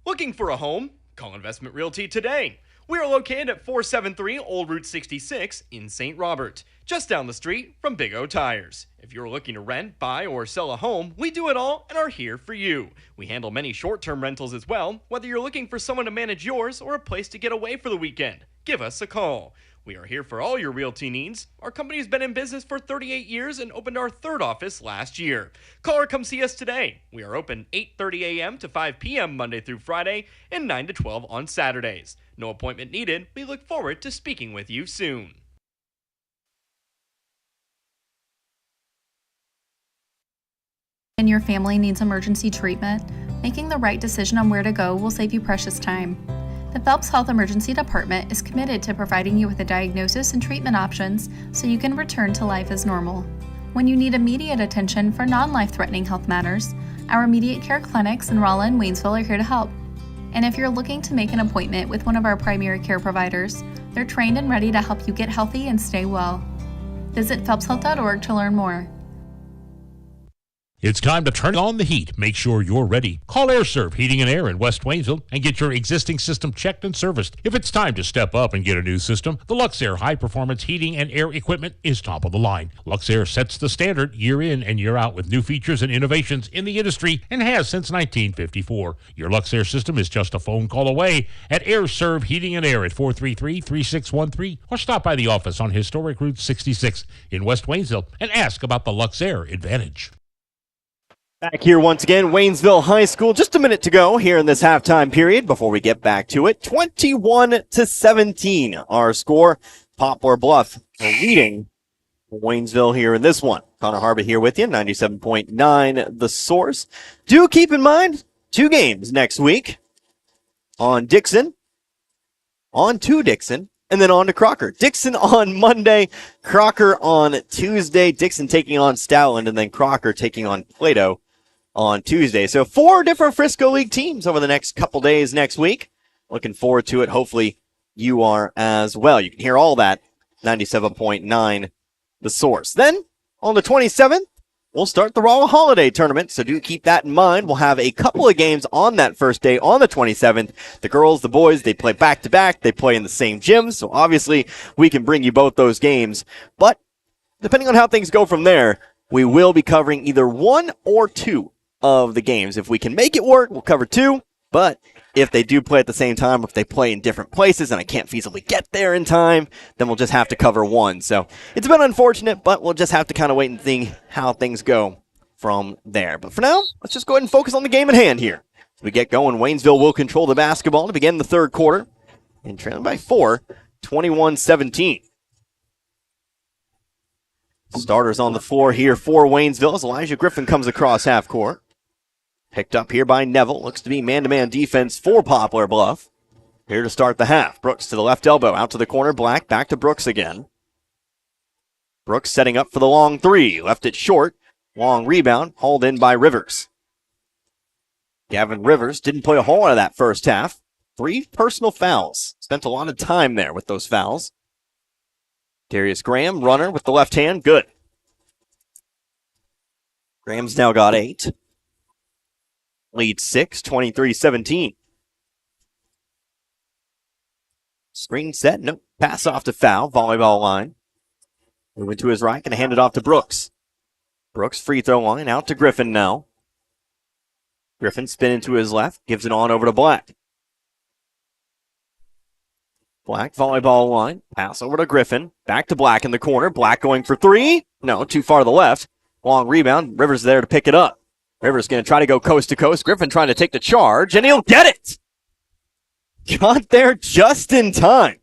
S1: Looking for a home? Call Investment Realty today. We are located at 473 Old Route 66 in St. Robert, just down the street from Big O Tires. If you're looking to rent, buy, or sell a home, we do it all and are here for you. We handle many short-term rentals as well, whether you're looking for someone to manage yours or a place to get away for the weekend. Give us a call. We are here for all your realty needs. Our company has been in business for 38 years and opened our third office last year. Call or come see us today. We are open 8:30 a.m. to 5 p.m. Monday through Friday and 9 to 12 on Saturdays. No appointment needed. We look forward to speaking with you soon.
S3: And your family needs emergency treatment, making the right decision on where to go will save you precious time. The Phelps Health Emergency Department is committed to providing you with a diagnosis and treatment options so you can return to life as normal. When you need immediate attention for non-life-threatening health matters, our immediate care clinics in Rolla and Waynesville are here to help. And if you're looking to make an appointment with one of our primary care providers, they're trained and ready to help you get healthy and stay well. Visit phelpshealth.org to learn more.
S2: It's time to turn on the heat. Make sure you're ready. Call AirServe Heating and Air in West Waynesville and get your existing system checked and serviced. If it's time to step up and get a new system, the Luxair high-performance heating and air equipment is top of the line. Luxair sets the standard year in and year out with new features and innovations in the industry and has since 1954. Your Luxair system is just a phone call away at AirServe Heating and Air at 433-3613 or stop by the office on Historic Route 66 in West Waynesville and ask about the Luxair Advantage.
S1: Back here once again, Waynesville High School. Just a minute to go here in this halftime period before we get back to it. 21-17, our score. Poplar Bluff leading Waynesville here in this one. Connor Harbert here with you, 97.9 The Source. Do keep in mind, 2 games next week on Dixon, on to Dixon, and then on to Crocker. Dixon on Monday, Crocker on Tuesday. Dixon taking on Stoutland, and then Crocker taking on Plato on Tuesday. So 4 different Frisco League teams over the next couple days next week. Looking forward to it. Hopefully you are as well. You can hear all that, 97.9 The Source. Then on the 27th, we'll start the Rolla Holiday Tournament, so do keep that in mind. We'll have a couple of games on that first day on the 27th. The girls, the boys, they play back-to-back. They play in the same gym, so obviously we can bring you both those games. But depending on how things go from there, we will be covering either 1 or 2 of the games. If we can make it work, we'll cover 2. But if they do play at the same time, if they play in different places and I can't feasibly get there in time, then we'll just have to cover 1. So it's been unfortunate, but we'll just have to kind of wait and see how things go from there. But for now, let's just go ahead and focus on the game at hand here. As we get going, Waynesville will control the basketball to begin the third quarter and trailing by 4, 21-17. Starters on the floor here for Waynesville as Elijah Griffin comes across half court. Picked up here by Neville. Looks to be man-to-man defense for Poplar Bluff. Here to start the half. Brooks to the left elbow, out to the corner. Black, back to Brooks again. Brooks setting up for the long three. Left it short. Long rebound, hauled in by Rivers. Gavin Rivers didn't play a whole lot of that first half. 3 personal fouls. Spent a lot of time there with those fouls. Darius Graham, runner with the left hand, good. Graham's now got 8. Lead 6, 23-17. Screen set, nope. Pass off to foul, volleyball line. Moving to his right, going to hand it off to Brooks. Brooks, free throw line, out to Griffin now. Griffin spinning to his left, gives it on over to Black. Black, volleyball line, pass over to Griffin. Back to Black in the corner. Black going for 3. No, too far to the left. Long rebound. Rivers there to pick it up. Rivers going to try to go coast to coast. Griffin trying to take the charge, and he'll get it! Got there just in time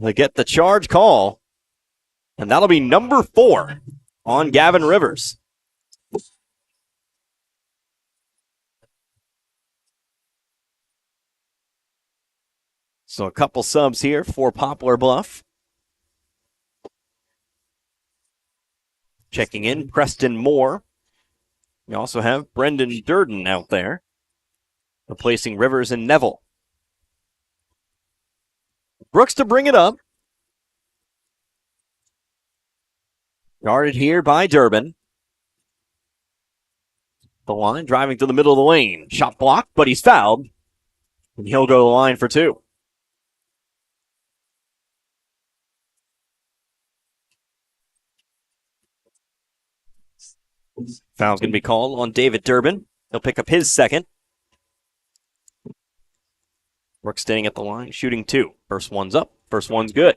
S1: to get the charge call. And that'll be number 4 on Gavin Rivers. So a couple subs here for Poplar Bluff. Checking in, Preston Moore. We also have Brendan Durden out there, replacing Rivers and Neville. Brooks to bring it up. Guarded here by Durbin. The line driving to the middle of the lane. Shot blocked, but he's fouled. And he'll go to the line for 2. Foul's going to be called on David Durbin. He'll pick up his second. Brooks staying at the line, shooting 2. First one's up. First one's good.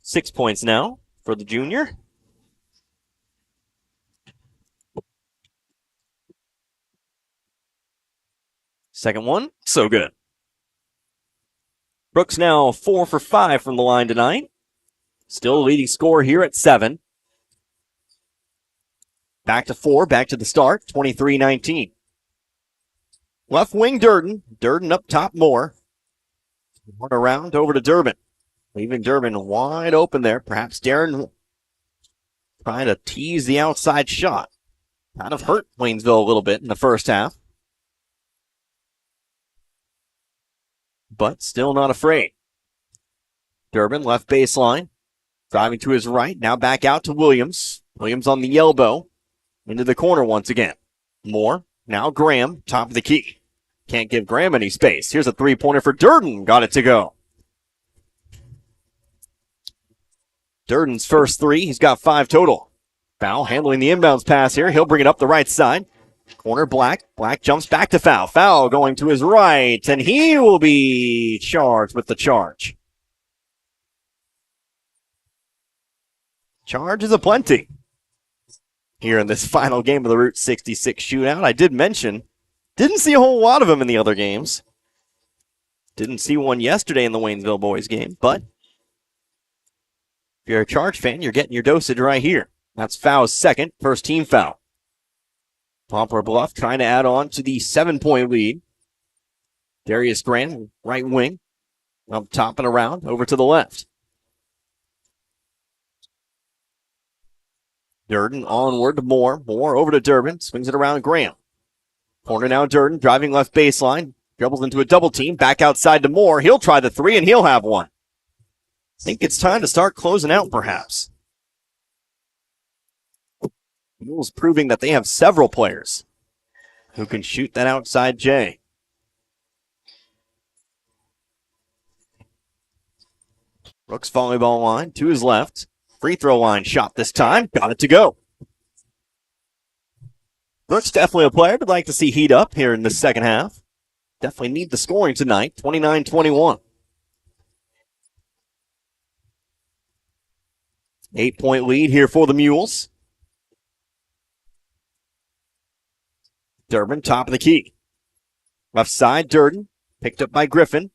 S1: 6 points now for the junior. Second one, so good. Brooks now 4 for 5 from the line tonight. Still the leading scorer here at 7. Back to 4, back to the start, 23-19. Left wing Durden. Durden up top more. One around over to Durbin. Leaving Durbin wide open there. Perhaps Darren trying to tease the outside shot. Kind of hurt Waynesville a little bit in the first half. But still not afraid. Durbin left baseline. Driving to his right. Now back out to Williams. Williams on the elbow. Into the corner once again. Moore. Now Graham. Top of the key. Can't give Graham any space. Here's a three-pointer for Durden. Got it to go. Durden's first 3. He's got 5 total. Foul handling the inbounds pass here. He'll bring it up the right side. Corner Black. Black jumps back to foul. Foul going to his right. And he will be charged with the charge. Charges aplenty here in this final game of the Route 66 shootout. I did mention, didn't see a whole lot of them in the other games. Didn't see one yesterday in the Waynesville boys game, but if you're a Charge fan, you're getting your dosage right here. That's Fow's second, first team foul. Poplar Bluff trying to add on to the 7-point lead. Darius Grant, right wing, up top and around, over to the left. Durden onward to Moore. Moore over to Durbin. Swings it around Graham. Corner now Durden. Driving left baseline. Dribbles into a double team. Back outside to Moore. He'll try the 3 and he'll have one. I think it's time to start closing out perhaps. Mules proving that they have several players who can shoot that outside J. Brooks volleyball line to his left. Free throw line shot this time. Got it to go. Brooks definitely a player I'd like to see heat up here in the second half. Definitely need the scoring tonight. 29-21. 8-point lead here for the Mules. Durbin, top of the key. Left side, Durden. Picked up by Griffin.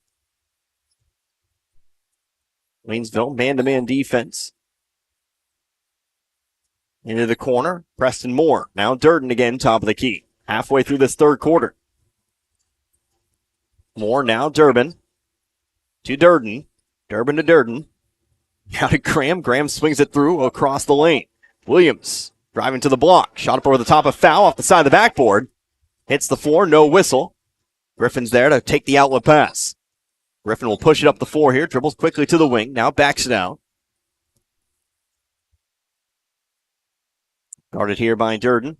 S1: Waynesville, man-to-man defense. Into the corner, Preston Moore. Now Durden again, top of the key. Halfway through this third quarter. Moore now Durbin. To Durden. Durbin to Durden. Now to Graham. Graham swings it through across the lane. Williams driving to the block. Shot up over the top of foul off the side of the backboard. Hits the floor, no whistle. Griffin's there to take the outlet pass. Griffin will push it up the floor here. Dribbles quickly to the wing. Now backs it out. Guarded here by Durden.